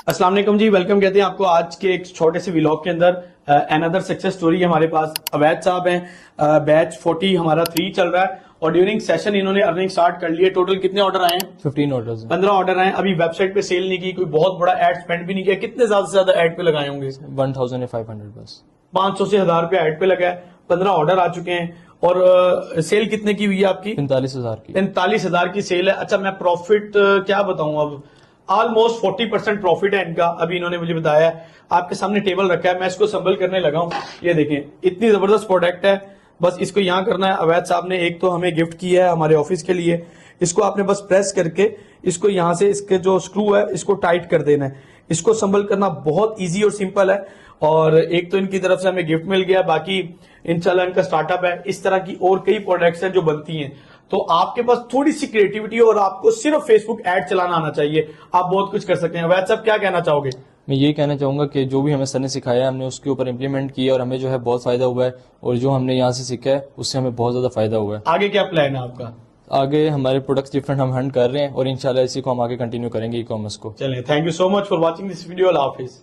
अस्सलाम वालेकुम जी, वेलकम कहते हैं आपको आज के एक छोटे से व्लॉग के अंदर। अनदर सक्सेस स्टोरी है हमारे पास। अवैध साहब हैं, बैच 40 हमारा 3 चल रहा है और ड्यूरिंग सेशन इन्होंने अर्निंग स्टार्ट कर ली है। टोटल कितने ऑर्डर आए हैं? 15 ऑर्डर्स 15 ऑर्डर आए। अभी वेबसाइट पे सेल नहीं की, कोई बहुत बड़ा एड स्पेंड भी नहीं किया। कितने ज्यादा से ज्यादा एड पे लगाए होंगे? 1500 बस। 500 से 1000 रुपया एड पे लगा है। 15 ऑर्डर आ चुके हैं और सेल कितने की हुई है आपकी? 45,000 की। 45,000 की सेल है। अच्छा, मैं प्रॉफिट क्या बताऊं, अब ऑलमोस्ट 40% प्रॉफिट है इनका। अभी इन्होंने मुझे बताया है, आपके सामने टेबल रखा है, मैं इसको संभल करने लगा हूं। ये देखें, इतनी जबरदस्त प्रोडक्ट है। बस इसको यहां करना है। अवैध साहब ने एक तो हमें गिफ्ट किया है हमारे ऑफिस के लिए। इसको आपने बस प्रेस करके इसको यहां से इसके जो स्क्रू है इसको टाइट कर देना है। इसको संभल करना बहुत इजी और सिंपल है। और एक तो इनकी तरफ से हमें गिफ्ट मिल गया, बाकी इंशाल्लाह इनका स्टार्टअप है। इस तरह की और कई प्रोडक्ट्स हैं जो बनती हैं। तो आपके पास थोड़ी सी क्रिएटिविटी और आपको सिर्फ फेसबुक ऐड चलाना आना चाहिए, आप बहुत कुछ कर सकते हैं। वैसे साहब क्या कहना चाहोगे? मैं यही कहना चाहूंगा कि जो भी हमें सर ने सिखाया है हमने उसके ऊपर इम्प्लीमेंट किया और हमें जो है बहुत फायदा हुआ है, और जो हमने यहाँ से सीखा है उससे हमें बहुत ज्यादा फायदा हुआ है। आगे क्या प्लान है आपका? आगे हमारे प्रोडक्ट्स डिफरेंट हम हंट कर रहे हैं और इंशाल्लाह इसी को हम आगे कंटिन्यू करेंगे ई कॉमर्स को। चलें, thank you so much for watching this video. Allah Hafiz.